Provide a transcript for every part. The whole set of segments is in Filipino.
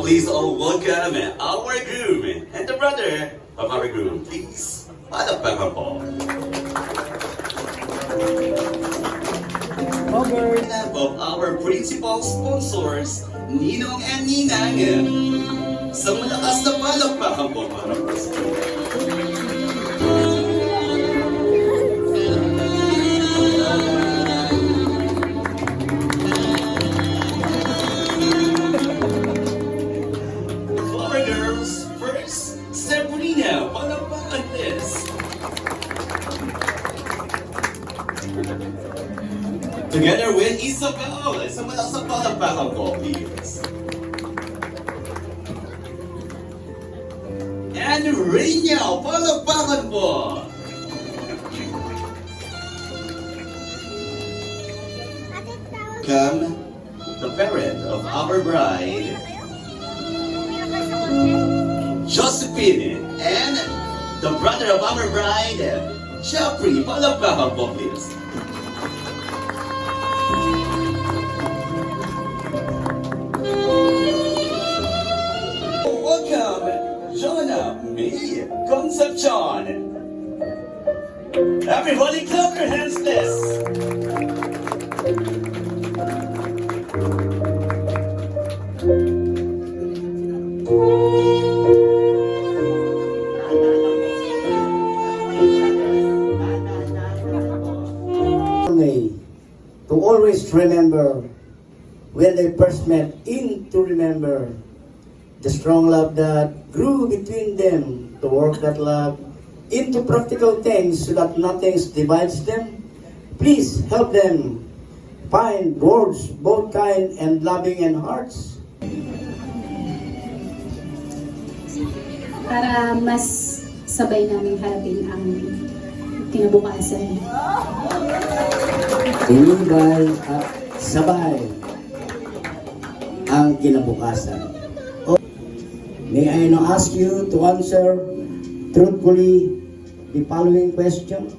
please all welcome our groom and the brother of our groom. Please, palakpakan po. On behalf of our principal sponsors, Ninong and Ninang, sa malakas na palakpakan po para po sa together with Isabel. Sa malakas na palakpakan po, please. And Reina, palakpakan po. Come, the parent of our bride, Josephine, and the brother of our bride, Jeffrey, palakpakan po, please. Jonah May Concepcion. Everybody clap your hands, please. To always remember when they first met, to remember the strong love that grew between them, to work that love into practical things so that nothing divides them. Please help them find words both kind and loving in hearts. Para mas sabay namin harapin ang kinabukasan. Inibay at sabay ang kinabukasan. May I now ask you to answer truthfully the following question.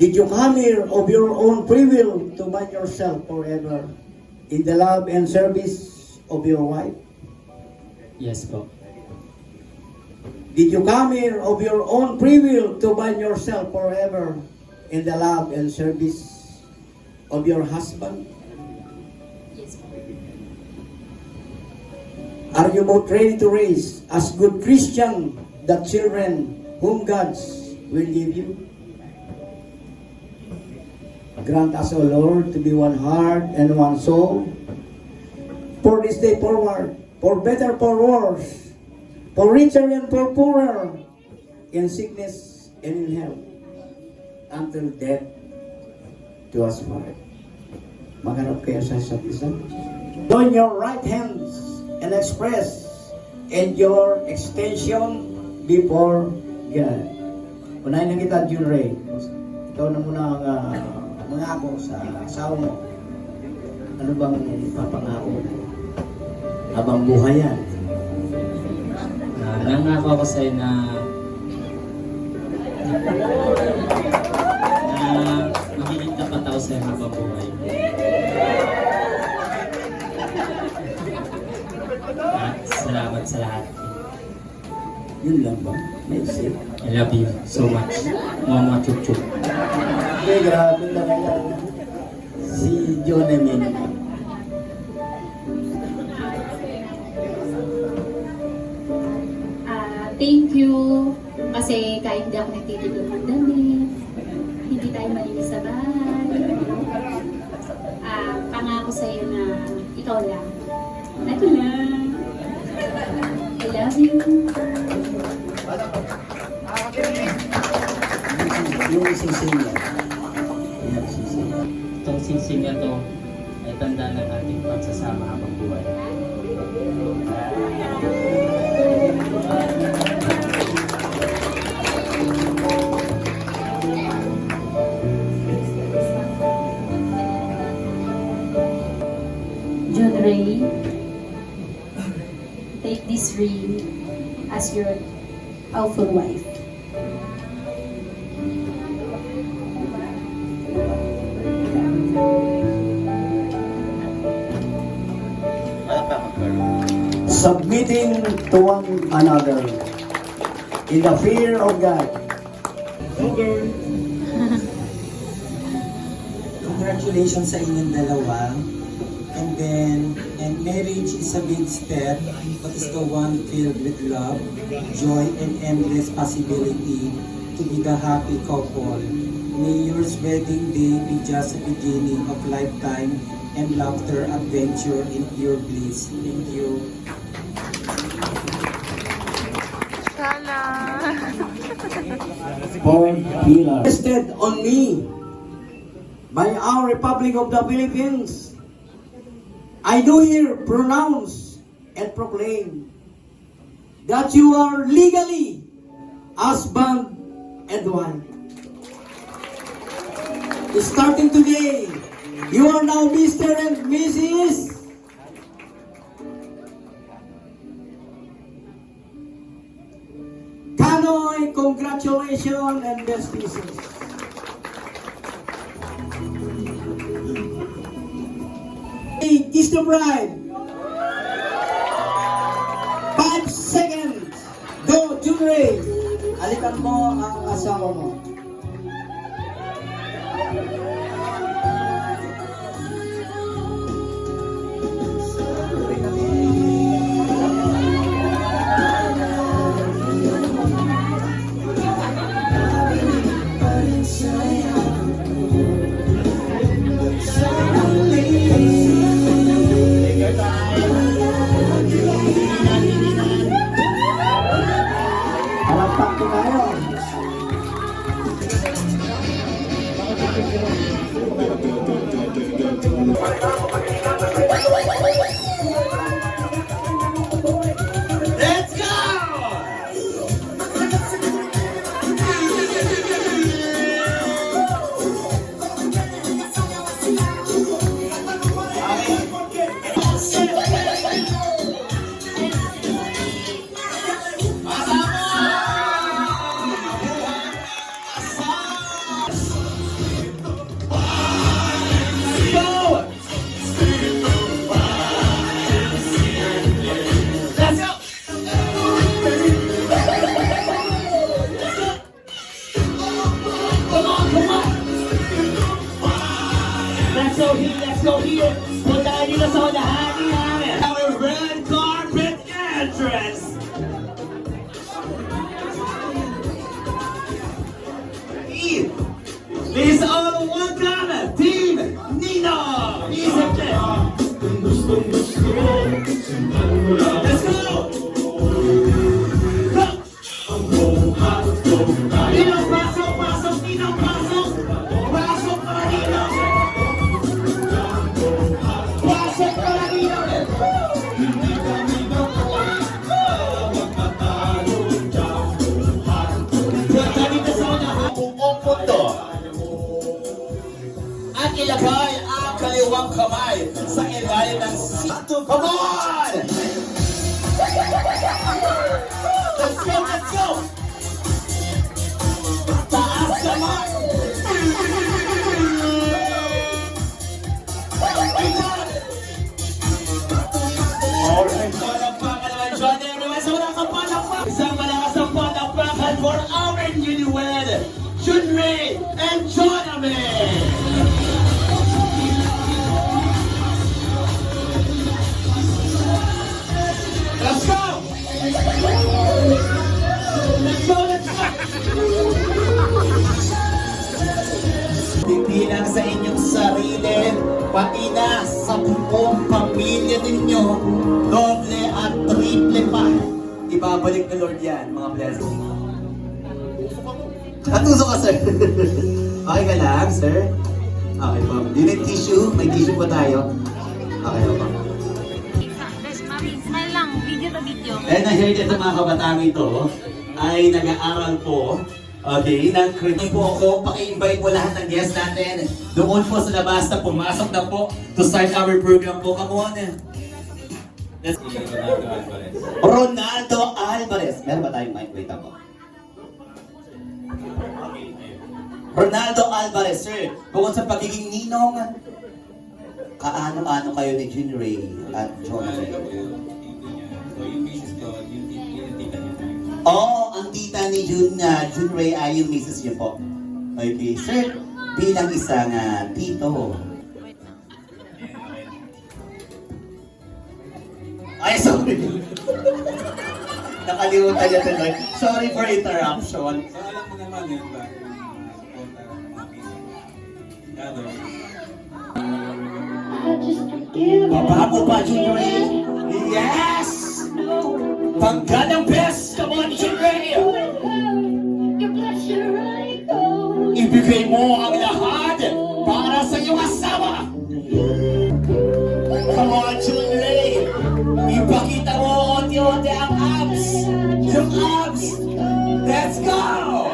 Did you come here of your own free will to bind yourself forever in the love and service of your wife? Yes po. Did you come here of your own free will to bind yourself forever in the love and service of your husband? Yes po. Are you both ready to raise as good Christian the children whom God will give you? Grant us, O Lord, to be one heart and one soul for this day forward, for better, for worse, for richer and for poorer, in sickness and in health, until death do us part. Magharap kayo sa isa't isa. Join your right hands and express in your extension before God. Unahin na kita, June Ray. Ikaw na muna ang mangako sa asawa mo. Ano bang ipapangako mo habang buhay yan? Nangako ako sa'yo na magiging tapat ako sa'yo habang buhay. At salamat sa lahat. Yun lang ba? That's it. I love you so much. Mama Chup-Chup. Okay, grabe na yan. Si John Emin. Thank you. Kasi kahit hindi ako nagtitigil ng damit, hindi tayo malinis sa bahay. Pangako sa'yo na ikaw lang. Ito na. I love you. Yung sising niya. Yung sising. Itong singsing na to ay tanda ng ating pagsasama habang buhay. John Ray, take this ring as your lawful wife. submitting to one another in the fear of God. Congratulations sa inyong dalawa. And marriage is a big step, but it's the one filled with love, joy, and endless possibility to be the happy couple. May your wedding day be just a beginning of lifetime and laughter, adventure, and pure bliss. Thank you. Four pillars. Tested on me by our Republic of the Philippines. I do here pronounce and proclaim that you are legally husband and wife. Starting today, you are now Mr. and Mrs. Kanoy, congratulations and best wishes. Hey, kiss the bride. 5 seconds. Go, Jure. Alikan mo ang asawa mo. Palakpak po tayo. Let's go! Let's go here. Punta kayo dito sa unahan namin. Our red carpet entrance! Please all welcome Team Nino! Isip Let's go! Nino, pasok, pasok! Nino, pasok! Pasok ka, Nino! Pasok ka, Nino! Punta dito sa unahan. Buong mundo. At ilagay ang kaliwang kamay sa ilalim ng sito. Come on! Let's go, let's go! Taas kamay! Alright, palakpakan naman dyan, everyone. Sa walang kapalakpak. Isang malakas ang palakpakan for our newlywed, Junrei and Jonathan. Let's go! Let's go, let's go! Bibilang sa inyong sarili, pati na sa buong pamilya ninyo, doble at triple pa. Ibabalik ni Lord yan, mga blessings. Natuso ka, sir. Okay ka lang, sir? Okay po. Do you need tissue? May tissue pa tayo. Okay po. Smile lang, video to video. Eh, na-hear dito mga kabataan ito ay nag-aaral po. Okay, nag-create po ako. Paki-invite po lahat ng guests natin. Doon po sa labas na pumasok na po to start our program po. Come on. Let's Ronaldo Alvarez. Meron ba tayong mic? Wait ako. Ronaldo Alvarez, sir. Bukod sa pagiging ninong, kaano-ano kayo ni Junrei at Jonathan? ko, yung misis ko, yung tita niya. Oh, ang tita ni June Ray ay yung misis niyo po. Okay, sir, bilang isang tito. Ay, sorry. Nakalimutan niya tuloy. Sorry for interruption. So alam mo naman yun ba, yung mga supporter ng mga misis. Kado. Babago pa, June Ray? Yes! Pagka ng best! Come on, June Ray! Ibigay mo ang lahat para sa iyong asawa! Come on, June Ray! Ipakita mo onti-onti ang abs! Yung abs! Let's go!